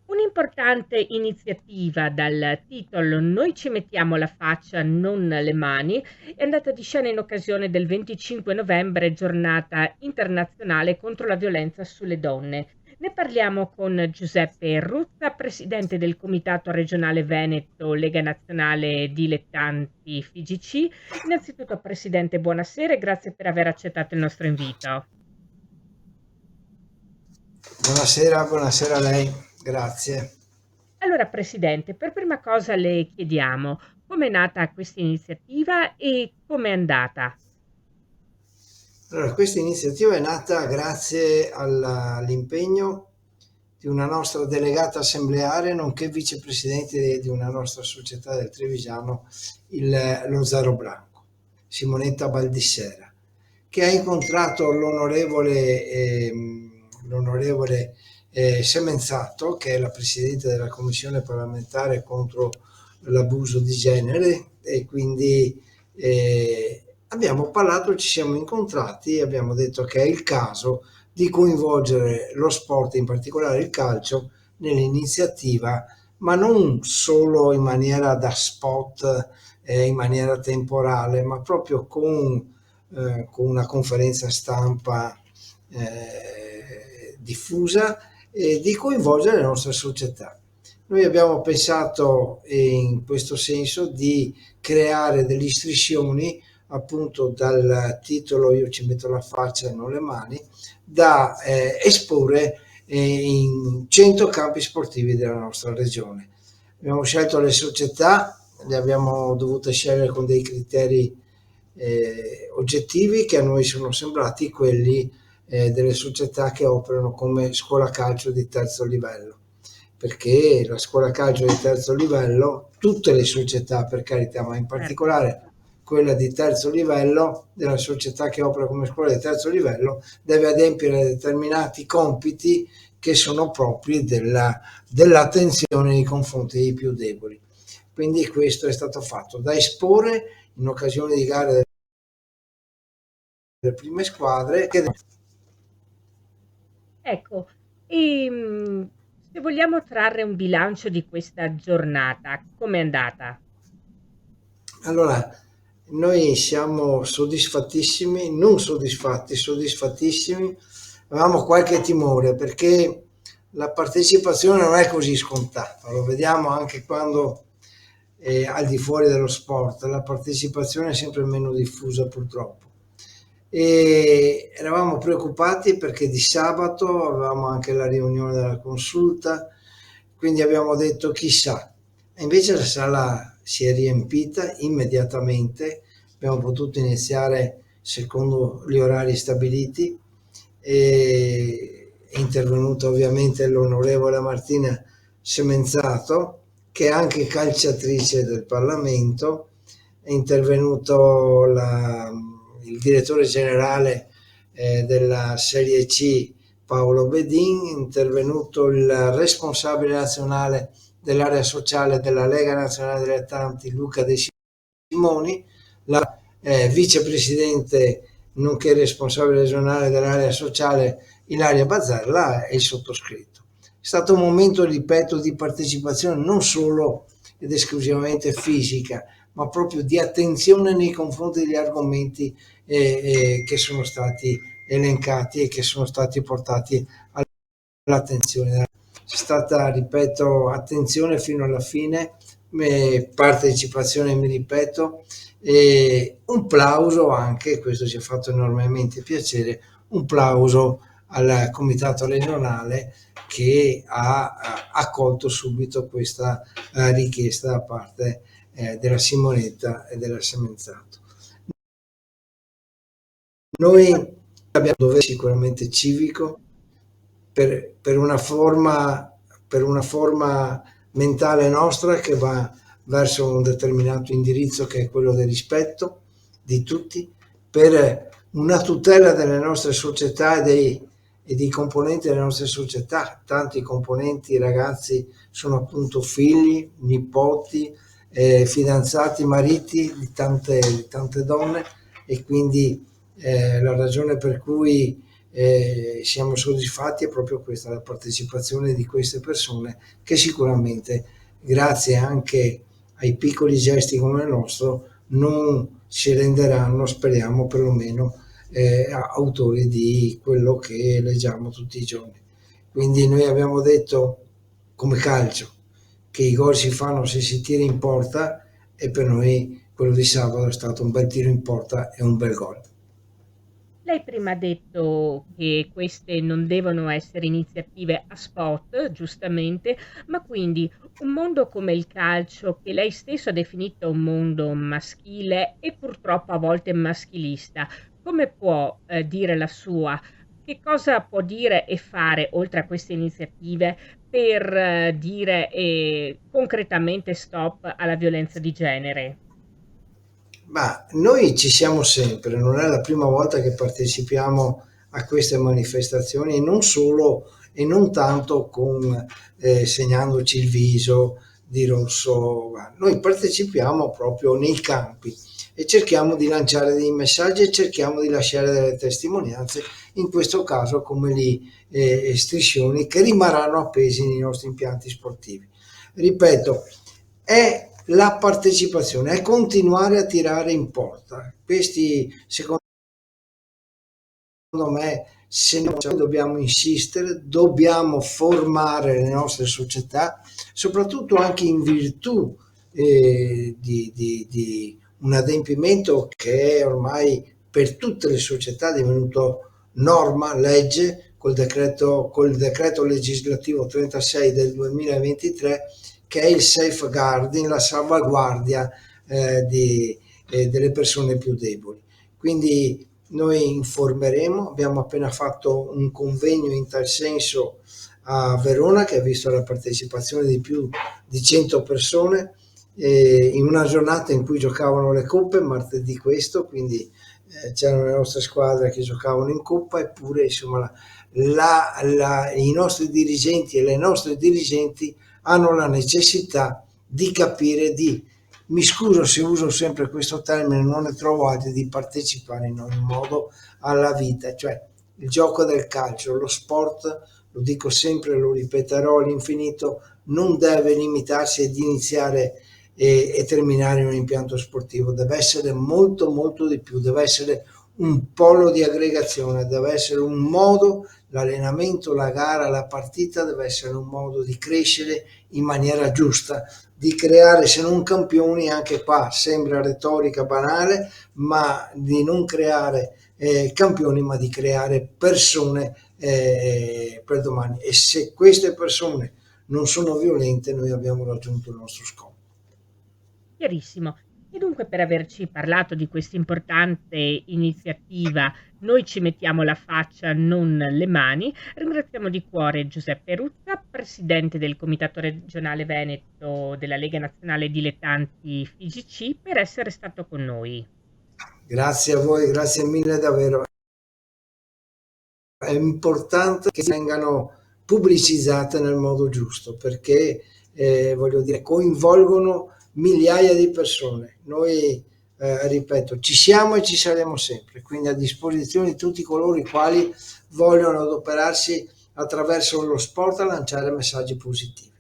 Un'importante iniziativa dal titolo "Noi ci mettiamo la faccia, non le mani" è andata di scena in occasione del 25 novembre, giornata internazionale contro la violenza sulle donne. Ne parliamo con Giuseppe Ruzza, presidente del Comitato Regionale Veneto Lega Nazionale Dilettanti FIGC. Innanzitutto, presidente, buonasera e grazie per aver accettato il nostro invito. Buonasera, buonasera a lei, grazie. Allora, Presidente, per prima cosa le chiediamo come è nata questa iniziativa e come è andata? Allora, questa iniziativa è nata grazie all'impegno di una nostra delegata assembleare, nonché vicepresidente di una nostra società del Trevigiano, lo Zero Blanco, Simonetta Baldissera, che ha incontrato l'onorevole Semenzato, che è la presidente della commissione parlamentare contro l'abuso di genere, e quindi abbiamo parlato, ci siamo incontrati e abbiamo detto che è il caso di coinvolgere lo sport, in particolare il calcio, nell'iniziativa, ma non solo in maniera da spot, in maniera temporale, ma proprio con una conferenza stampa diffusa, e di coinvolgere la nostra società. Noi abbiamo pensato in questo senso di creare delle istruzioni, appunto dal titolo "Io ci metto la faccia e non le mani", da esporre in 100 campi sportivi della nostra regione. Abbiamo scelto le società, le abbiamo dovute scegliere con dei criteri oggettivi che a noi sono sembrati quelli delle società che operano come scuola calcio di terzo livello, perché la scuola calcio di terzo livello, tutte le società per carità, ma in Certo. particolare quella di terzo livello, della società che opera come scuola di terzo livello, deve adempiere a determinati compiti che sono propri dell'attenzione nei confronti dei più deboli. Quindi questo è stato fatto da esporre in occasione di gare delle prime squadre. Ecco, se vogliamo trarre un bilancio di questa giornata, com'è andata? Allora, noi siamo soddisfattissimi, non soddisfatti, soddisfattissimi. Avevamo qualche timore perché la partecipazione non è così scontata, lo vediamo anche quando al di fuori dello sport, la partecipazione è sempre meno diffusa purtroppo. E eravamo preoccupati perché di sabato avevamo anche la riunione della consulta, quindi abbiamo detto chissà. E invece la sala si è riempita immediatamente, abbiamo potuto iniziare secondo gli orari stabiliti, e è intervenuta ovviamente l'onorevole Martina Semenzato, che è anche calciatrice del Parlamento, è intervenuto il direttore generale della Serie C Paolo Bedin, è intervenuto il responsabile nazionale dell'area sociale della Lega Nazionale Dilettanti Luca De Simoni, la vicepresidente nonché responsabile regionale dell'area sociale Ilaria Bazzella e il sottoscritto. È stato un momento, ripeto, di partecipazione non solo ed esclusivamente fisica, ma proprio di attenzione nei confronti degli argomenti che sono stati elencati e che sono stati portati all'attenzione. C'è stata, ripeto, attenzione fino alla fine, partecipazione, mi ripeto, e un plauso anche, questo ci ha fatto enormemente piacere, un plauso al comitato regionale che ha accolto subito questa richiesta da parte della Simonetta e della Semenzato. Noi abbiamo un dovere sicuramente civico per una forma mentale nostra che va verso un determinato indirizzo che è quello del rispetto di tutti, per una tutela delle nostre società e dei componenti delle nostre società. Tanti componenti, ragazzi, sono appunto figli, nipoti, fidanzati, mariti di tante donne, e quindi La ragione per cui siamo soddisfatti è proprio questa, la partecipazione di queste persone che sicuramente, grazie anche ai piccoli gesti come il nostro, non si renderanno, speriamo perlomeno, autori di quello che leggiamo tutti i giorni. Quindi noi abbiamo detto, come calcio, che i gol si fanno se si tira in porta, e per noi quello di sabato è stato un bel tiro in porta e un bel gol. Lei prima ha detto che queste non devono essere iniziative a spot, giustamente, ma quindi un mondo come il calcio, che lei stesso ha definito un mondo maschile e purtroppo a volte maschilista, come può dire la sua? Che cosa può dire e fare, oltre a queste iniziative, per dire concretamente stop alla violenza di genere? Ma noi ci siamo sempre, non è la prima volta che partecipiamo a queste manifestazioni, e non solo e non tanto con segnandoci il viso di rosso. Noi partecipiamo proprio nei campi e cerchiamo di lanciare dei messaggi e cerchiamo di lasciare delle testimonianze, in questo caso come le striscioni che rimarranno appesi nei nostri impianti sportivi. Ripeto, è la partecipazione, è continuare a tirare in porta. Questi, secondo me, se noi dobbiamo insistere, dobbiamo formare le nostre società, soprattutto anche in virtù di un adempimento che è ormai per tutte le società divenuto norma, legge, col decreto legislativo 36 del 2023, che è il safeguarding, la salvaguardia delle persone più deboli. Quindi noi informeremo, abbiamo appena fatto un convegno in tal senso a Verona, che ha visto la partecipazione di più di 100 persone in una giornata in cui giocavano le coppe, martedì questo, quindi c'erano le nostre squadre che giocavano in coppa, eppure insomma i nostri dirigenti e le nostre dirigenti hanno la necessità di capire, mi scuso se uso sempre questo termine, non ne trovo altri, di partecipare in ogni modo alla vita, cioè il gioco del calcio, lo sport, lo dico sempre, lo ripeterò all'infinito, non deve limitarsi ad iniziare e terminare in un impianto sportivo, deve essere molto molto di più, deve essere un polo di aggregazione, deve essere un modo, l'allenamento, la gara, la partita deve essere un modo di crescere in maniera giusta, di creare, se non campioni, anche qua sembra retorica banale, ma di non creare campioni, ma di creare persone per domani. E se queste persone non sono violente, noi abbiamo raggiunto il nostro scopo. Chiarissimo. E dunque, per averci parlato di questa importante iniziativa, Noi ci mettiamo la faccia, non le mani, ringraziamo di cuore Giuseppe Ruzza, presidente del Comitato Regionale Veneto della Lega Nazionale Dilettanti FIGC, per essere stato con noi. Grazie a voi, grazie mille davvero. È importante che vengano pubblicizzate nel modo giusto, perché voglio dire, coinvolgono migliaia di persone. Noi, ripeto, ci siamo e ci saremo sempre, quindi a disposizione di tutti coloro i quali vogliono adoperarsi attraverso lo sport a lanciare messaggi positivi.